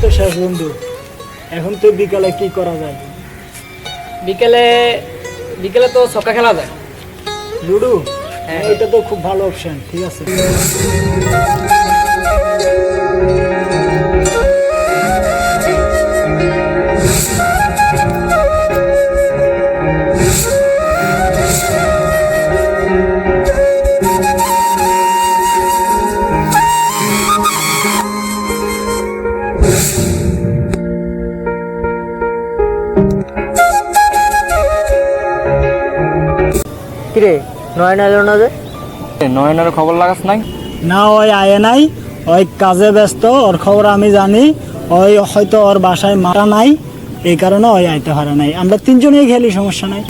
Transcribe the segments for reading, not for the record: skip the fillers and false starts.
তো শেষ বন্ধু, এখন তো বিকালে কি করা যায়? বিকেলে বিকেলে তো ছক্কা খেলা যায়। লুডো? হ্যাঁ, এটা তো খুব ভালো অপশন। ঠিক আছে, কিরে নয়ন এলো না যে? নয়নের খবর লাগাস নাই? না ওই আয়ে নাই, ওই কাজে ব্যস্ত। ওর খবর আমি জানি। ওই হয়তো ওর বাসায় মারা নাই, এই কারণে ওই আইতে পারে নাই। আমরা তিনজনেই খেলি, সমস্যা নাই।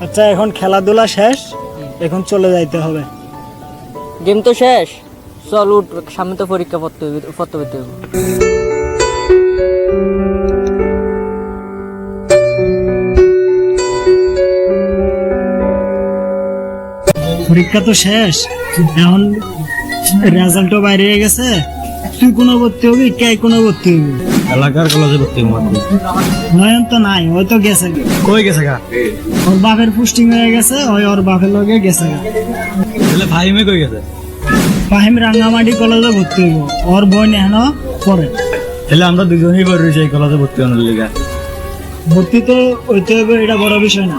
আচ্ছা, এখন খেলাধুলা শেষ, এখন চলে যাইতে হবে। গেম তো শেষ, চল উঠ, সামনে তো পরীক্ষা পড়তে হবে। পরীক্ষা তো শেষ, এখন রেজাল্টও বাইরে গেছে। তুই কোনো ভর্তি হবি, কে কোনো ভর্তি হবি? এলাকার কলেজে ভর্তি হবো। নয়ন তো নাই, ওই তো গেছে। কই গেছে গা? ওর বাপের পোস্টিং হয়ে গেছে, ওই ওর বাপের লগে গেছে। তাহলে ভাইমে কই গেছে? ফাহিম রাঙ্গামাটি কলেজে ভর্তি হইব, ওর বোন এখনো পড়ে। তাহলে আমরা দুজনেই বড় রয়েছি এই কলেজে ভর্তি হওয়ার লিগা। ভর্তি তো হইতে হবে, এটা বড় বিষয় না।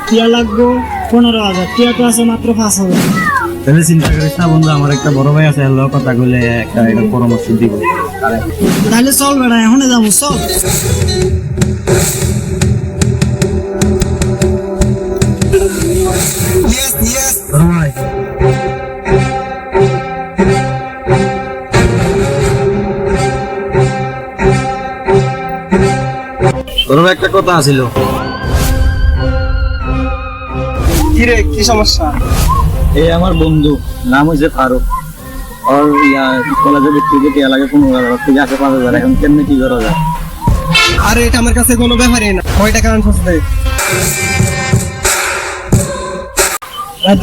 টিয়া লাগবো 15,000, টিয়া তো আছে মাত্র 5,000। তাহলে চিন্তা করিস না বন্ধু, আমার একটা বড় ভাই আছে, এর কথা কইলে একটা এটা পরামর্শ দিব। তাহলে চল বেড়া, এখনই যাবো, চল। তোর একটা কথা আছিল। কিরে, কি সমস্যা? এই আমার বন্ধু, নাম হয়েছে ফারুক। ওর কলেজে ভর্তি হতে এলাকায় 15,000 থেকে আছে 5,000। এখন কেমনে কি করা যায়? আরে এটা আমার কাছে কোনো ব্যাপারই না। কয় টাকা আনছস রে?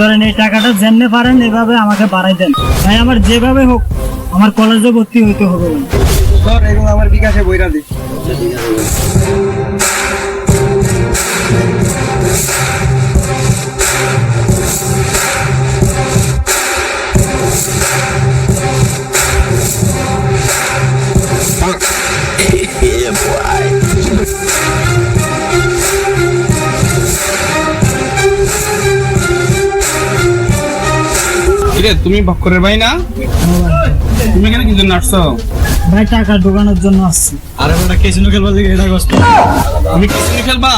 ধরেন এই টাকাটা যেমনে পারেন এভাবে আমাকে বাড়াই দেন ভাই। আমার যেভাবে হোক আমার কলেজে ভর্তি হইতে হবে। ধর এগুলো আমার বিকাশে বইরা দে। তুমি ভক্করের ভাই না? তুমি এখানে কি জন্য আসছো? ভাই টাকা ঢোকানোর জন্য আসছি। আরে বেটা কেসিনো খেলবা দিকে এটা কষ্ট। তুমি কেসিনো খেলবা?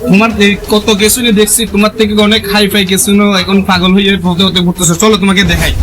তোমার কত কেসিনো দেখছি, তোমার থেকে অনেক হাই ফাই কেসিনো এখন পাগল হয়ে হতে হতে ঘুরতেছো। চলো তোমাকে দেখাই।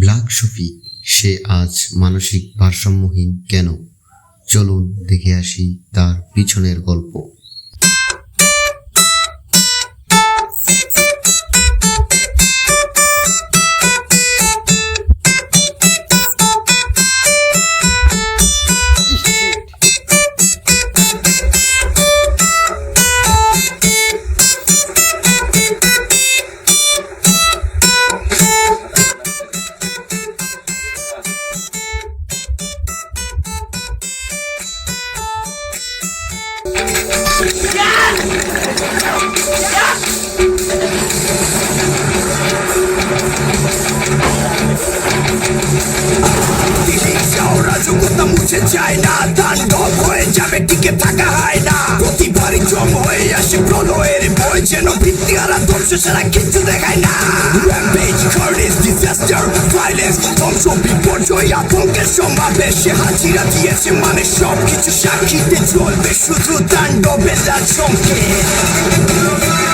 ব্ল্যাক শফি, সে আজ মানসিক ভারসাম্যহীন কেন? চলুন দেখে আসি তার পিছনের গল্প। মুছে যায় না, তাণ্ডব হয়ে যাবে, টিকে থাকা হয় না। প্রতিবারই জম হয়ে আসে প্রলয়ের বই, যেন ভিত্তি হারা ধ্বংস ছাড়া কিচ্ছু দেখায় না Rampage, carnage, disaster, violence, ধ্বংস বিপর্যয় আতঙ্কের সমাবেশে হাজিরা দিয়েছে মানে সব কিছু সাক্ষীতে চলবে শুধু তাণ্ডবের রাজসংকেত